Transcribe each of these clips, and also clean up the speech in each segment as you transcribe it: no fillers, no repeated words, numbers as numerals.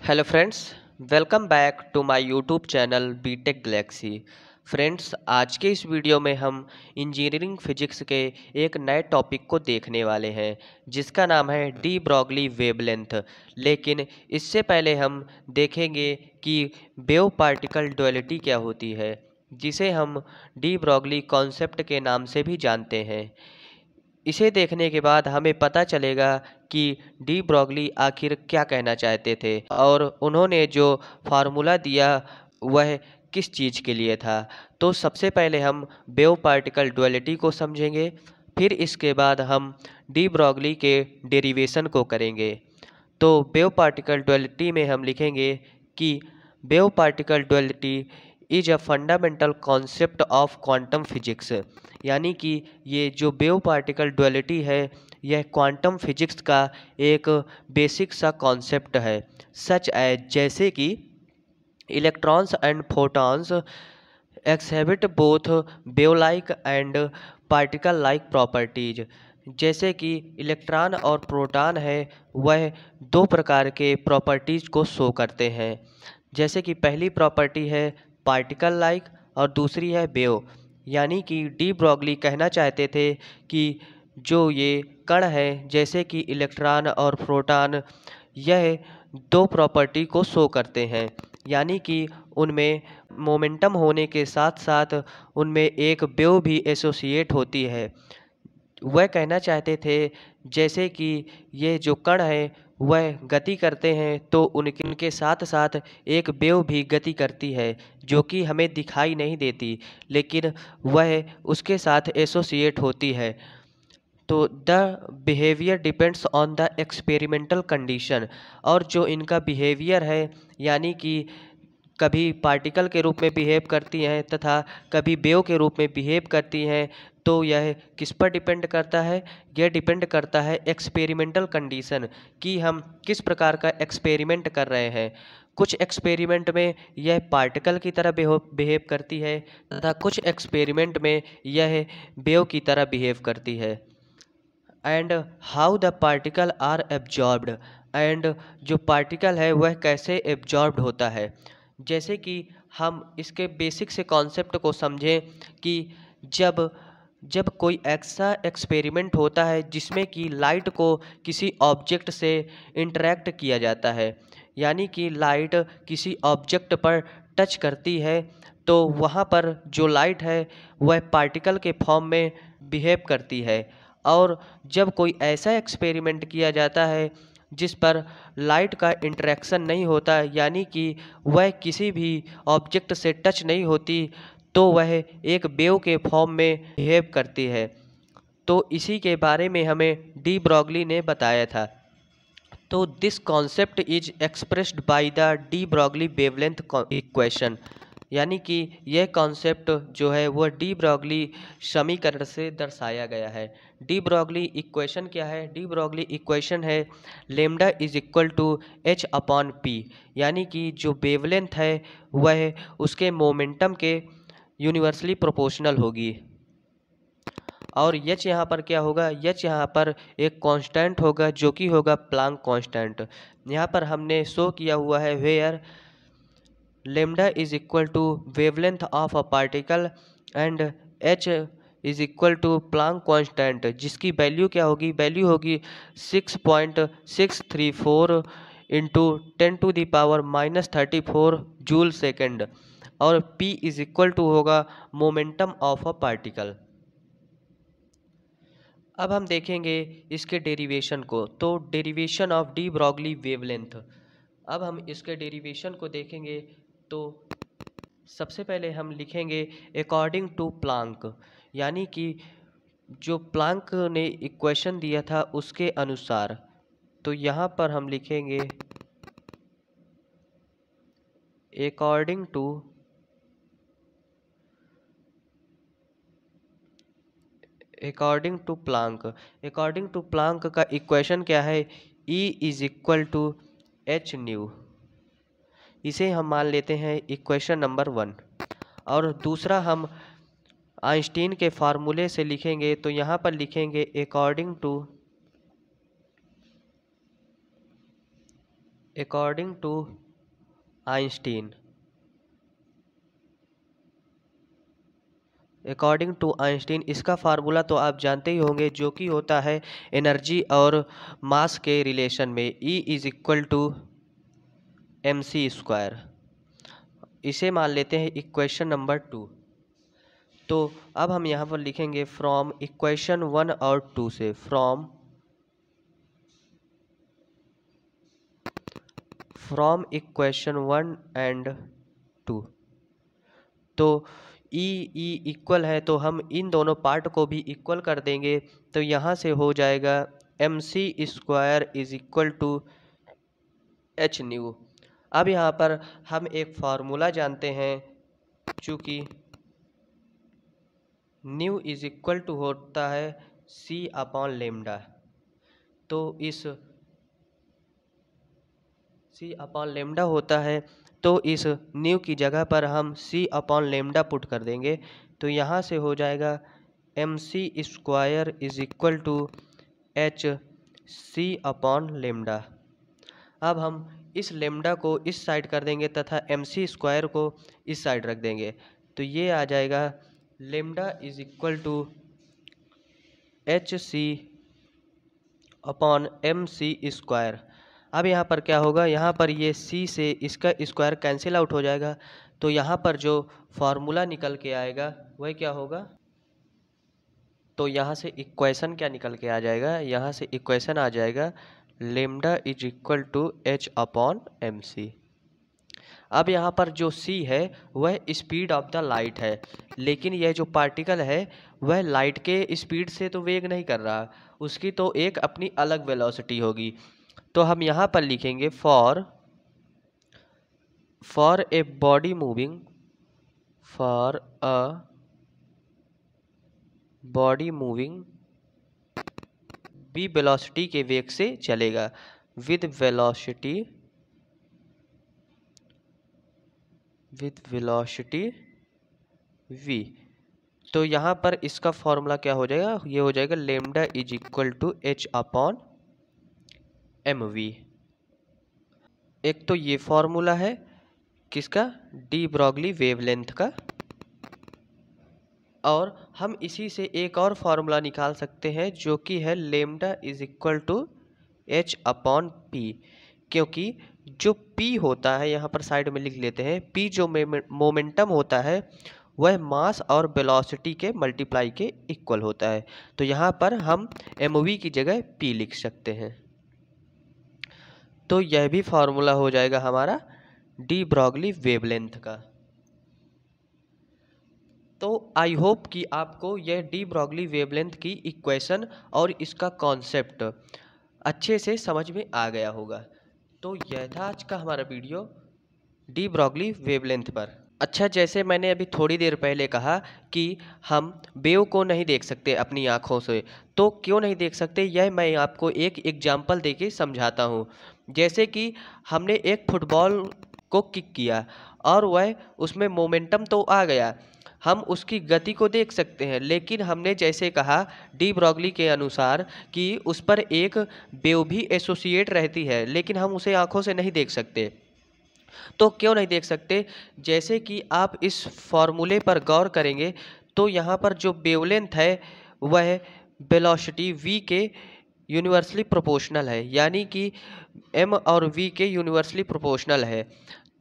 Hello friends, welcome back to my YouTube channel BTech Galaxy. Friends, आज के इस video में हम इंजीनियरिंग फिजिक्स के एक नए टॉपिक को देखने वाले हैं जिसका नाम है डी ब्रॉगली वेवलेंथ। लेकिन इससे पहले हम देखेंगे कि वेव पार्टिकल डुअलिटी क्या होती है, जिसे हम डी ब्रॉगली कॉन्सेप्ट के नाम से भी जानते हैं। इसे देखने के बाद हमें पता चलेगा कि डी ब्रॉगली आखिर क्या कहना चाहते थे और उन्होंने जो फार्मूला दिया वह किस चीज़ के लिए था। तो सबसे पहले हम वेव पार्टिकल डुअलिटी को समझेंगे, फिर इसके बाद हम डी ब्रॉगली के डेरिवेशन को करेंगे। तो वेव पार्टिकल डुअलिटी में हम लिखेंगे कि wave particle duality is a fundamental concept of quantum physics. यानी कि ये जो वेव पार्टिकल डुअलिटी है यह क्वांटम फिजिक्स का एक बेसिक सा कॉन्सेप्ट है। सच एज जैसे कि electrons and photons exhibit both wave like and particle like properties. जैसे कि इलेक्ट्रॉन और प्रोटॉन है वह दो प्रकार के प्रॉपर्टीज को शो करते हैं। जैसे कि पहली प्रॉपर्टी है पार्टिकल लाइक और दूसरी है वेव। यानी कि डी ब्रॉगली कहना चाहते थे कि जो ये कण है जैसे कि इलेक्ट्रॉन और प्रोटॉन, यह दो प्रॉपर्टी को शो करते हैं। यानी कि उनमें मोमेंटम होने के साथ साथ उनमें एक वेव भी एसोसिएट होती है। वह कहना चाहते थे जैसे कि ये जो कण है वह गति करते हैं तो उनके साथ साथ एक वेव भी गति करती है जो कि हमें दिखाई नहीं देती, लेकिन वह उसके साथ एसोसिएट होती है। तो the behaviour depends on the experimental condition. और जो इनका बिहेवियर है यानी कि कभी पार्टिकल के रूप में बिहेव करती हैं तथा कभी वेव के रूप में बिहेव करती हैं, तो यह किस पर डिपेंड करता है? यह डिपेंड करता है एक्सपेरिमेंटल कंडीशन कि हम किस प्रकार का एक्सपेरिमेंट कर रहे हैं। कुछ एक्सपेरिमेंट में यह पार्टिकल की तरह बिहेव करती है तथा कुछ एक्सपेरिमेंट में यह वेव की तरह बिहेव करती है। And how the particle are absorbed. And जो पार्टिकल है वह कैसे एब्जॉर्ब्ड होता है। जैसे कि हम इसके बेसिक से कॉन्सेप्ट को समझें कि जब जब कोई ऐसा एक्सपेरिमेंट होता है जिसमें कि लाइट को किसी ऑब्जेक्ट से इंटरेक्ट किया जाता है, यानी कि लाइट किसी ऑब्जेक्ट पर टच करती है, तो वहाँ पर जो लाइट है वह पार्टिकल के फॉर्म में बिहेव करती है। और जब कोई ऐसा एक्सपेरिमेंट किया जाता है जिस पर लाइट का इंटरेक्शन नहीं होता, यानी कि वह किसी भी ऑब्जेक्ट से टच नहीं होती, तो वह एक वेव के फॉर्म में बिहेव करती है। तो इसी के बारे में हमें डी ब्रॉगली ने बताया था। तो this concept is expressed by the D Broglie wavelength equation. यानी कि यह कॉन्सेप्ट जो है वह डी ब्रॉगली समीकरण से दर्शाया गया है। डी ब्रॉगली इक्वेशन क्या है? डी ब्रॉगली इक्वेशन है lambda is equal to H upon P. यानी कि जो वेवलेंथ है वह उसके मोमेंटम के यूनिवर्सली प्रोपोर्शनल होगी। और एच यहाँ पर क्या होगा? एच यहाँ पर एक कांस्टेंट होगा जो कि होगा प्लांक कांस्टेंट। यहाँ पर हमने शो किया हुआ है where lambda is equal to wavelength of a particle and H is equal to Planck constant, जिसकी वैल्यू क्या होगी? वैल्यू होगी 6.634 इंटू 10⁻⁻34 जूल सेकेंड। और P इज इक्वल टू होगा मोमेंटम ऑफ अ पार्टिकल। अब हम देखेंगे इसके डेरिवेशन को। तो derivation of de Broglie wavelength. अब हम इसके डेरिवेशन को देखेंगे तो सबसे पहले हम लिखेंगे अकॉर्डिंग टू प्लांक। यानी कि जो प्लांक ने इक्वेशन दिया था उसके अनुसार। तो यहाँ पर हम लिखेंगे according to Planck. According to Planck का इक्वेशन क्या है? E is equal to H nu. इसे हम मान लेते हैं इक्वेशन नंबर 1। और दूसरा हम आइंस्टीन के फार्मूले से लिखेंगे। तो यहाँ पर लिखेंगे according to according to Einstein, according to Einstein इसका फार्मूला तो आप जानते ही होंगे, जो कि होता है एनर्जी और मास के रिलेशन में, E is equal to mc²। इसे मान लेते हैं इक्वेशन नंबर 2। तो अब हम यहाँ पर लिखेंगे फ्रॉम इक्वेशन 1 और 2 से, फ्रॉम इक्वेशन 1 एंड 2। तो ई इक्वल है तो हम इन दोनों पार्ट को भी इक्वल कर देंगे, तो यहाँ से हो जाएगा mc² is equal to h nu. अब यहाँ पर हम एक फार्मूला जानते हैं, चूँकि न्यू इज इक्वल टू होता है c/λ। तो इस c/λ होता है, तो इस न्यू की जगह पर हम c/λ पुट कर देंगे। तो यहाँ से हो जाएगा mc² is equal to h c/λ। अब हम इस लेमडा को इस साइड कर देंगे तथा mc² को इस साइड रख देंगे। तो ये आ जाएगा lambda is equal to hc/mc²। अब यहाँ पर क्या होगा, यहाँ पर ये c से इसका स्क्वायर कैंसिल आउट हो जाएगा, तो यहाँ पर जो फार्मूला निकल के आएगा वह क्या होगा, तो यहाँ से इक्वेशन क्या निकल के आ जाएगा, यहाँ से इक्वेशन आ जाएगा lambda is equal to h/mc। अब यहाँ पर जो c है वह स्पीड ऑफ द लाइट है, लेकिन यह जो पार्टिकल है वह लाइट के स्पीड से तो वेग नहीं कर रहा, उसकी तो एक अपनी अलग वेलोसिटी होगी। तो हम यहाँ पर लिखेंगे for a body moving, for a body moving B velocity के वेग से चलेगा, विद वेलोसिटी v। तो यहाँ पर इसका फॉर्मूला क्या हो जाएगा, ये हो जाएगा lambda is equal to h/mv। एक तो ये फॉर्मूला है किसका, डी ब्रॉगली वेवलेंथ का, और हम इसी से एक और फार्मूला निकाल सकते हैं जो कि है lambda is equal to h/p। क्योंकि जो p होता है, यहाँ पर साइड में लिख लेते हैं, p जो मोमेंटम होता है वह मास और वेलोसिटी के मल्टीप्लाई के इक्वल होता है। तो यहाँ पर हम mv की जगह p लिख सकते हैं। तो यह भी फार्मूला हो जाएगा हमारा डी ब्रॉगली वेवलेंथ का। तो आई होप कि आपको यह डी ब्रॉगली वेवलेंथ की इक्वेशन और इसका कॉन्सेप्ट अच्छे से समझ में आ गया होगा। तो यह था आज का हमारा वीडियो डी ब्रॉगली वेवलेंथ पर। अच्छा, जैसे मैंने अभी थोड़ी देर पहले कहा कि हम वेव को नहीं देख सकते अपनी आँखों से, तो क्यों नहीं देख सकते यह मैं आपको एक एग्जाम्पल देके समझाता हूँ। जैसे कि हमने एक फुटबॉल को किक किया और वह उसमें मोमेंटम तो आ गया, हम उसकी गति को देख सकते हैं, लेकिन हमने जैसे कहा डी ब्रॉगली के अनुसार कि उस पर एक वेव भी एसोसिएट रहती है, लेकिन हम उसे आँखों से नहीं देख सकते। तो क्यों नहीं देख सकते, जैसे कि आप इस फॉर्मूले पर गौर करेंगे तो यहाँ पर जो वेवलेंथ है वह वेलोसिटी v के यूनिवर्सली प्रोपोर्शनल है, यानी कि m और v के यूनिवर्सली प्रोपोर्शनल है।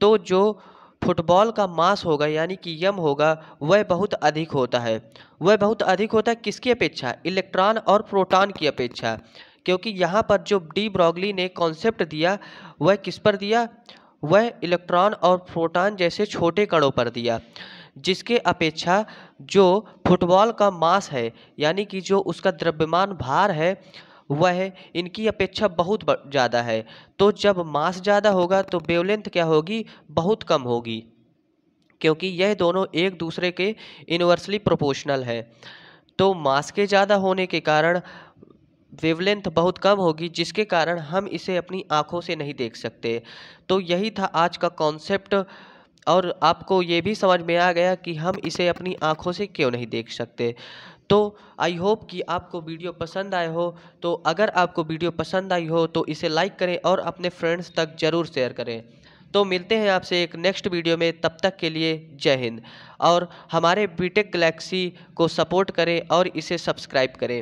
तो जो फुटबॉल का मास होगा यानी कि यम होगा वह बहुत अधिक होता है। वह बहुत अधिक होता है किसकी अपेक्षा, इलेक्ट्रॉन और प्रोटॉन की अपेक्षा, क्योंकि यहाँ पर जो डी ब्रॉगली ने कॉन्सेप्ट दिया वह किस पर दिया, वह इलेक्ट्रॉन और प्रोटॉन जैसे छोटे कणों पर दिया, जिसके अपेक्षा जो फुटबॉल का मास है यानी कि जो उसका द्रव्यमान भार है वह इनकी अपेक्षा बहुत ज़्यादा है। तो जब मास ज़्यादा होगा तो वेवलेंथ क्या होगी, बहुत कम होगी, क्योंकि यह दोनों एक दूसरे के इनवर्सली प्रोपोर्शनल है। तो मास के ज़्यादा होने के कारण वेवलेंथ बहुत कम होगी, जिसके कारण हम इसे अपनी आँखों से नहीं देख सकते। तो यही था आज का कॉन्सेप्ट, और आपको ये भी समझ में आ गया कि हम इसे अपनी आँखों से क्यों नहीं देख सकते। तो आई होप कि आपको वीडियो पसंद आए हो। तो अगर आपको वीडियो पसंद आई हो तो इसे लाइक करें और अपने फ्रेंड्स तक ज़रूर शेयर करें। तो मिलते हैं आपसे एक नेक्स्ट वीडियो में, तब तक के लिए जय हिंद। और हमारे बीटेक गैलेक्सी को सपोर्ट करें और इसे सब्सक्राइब करें।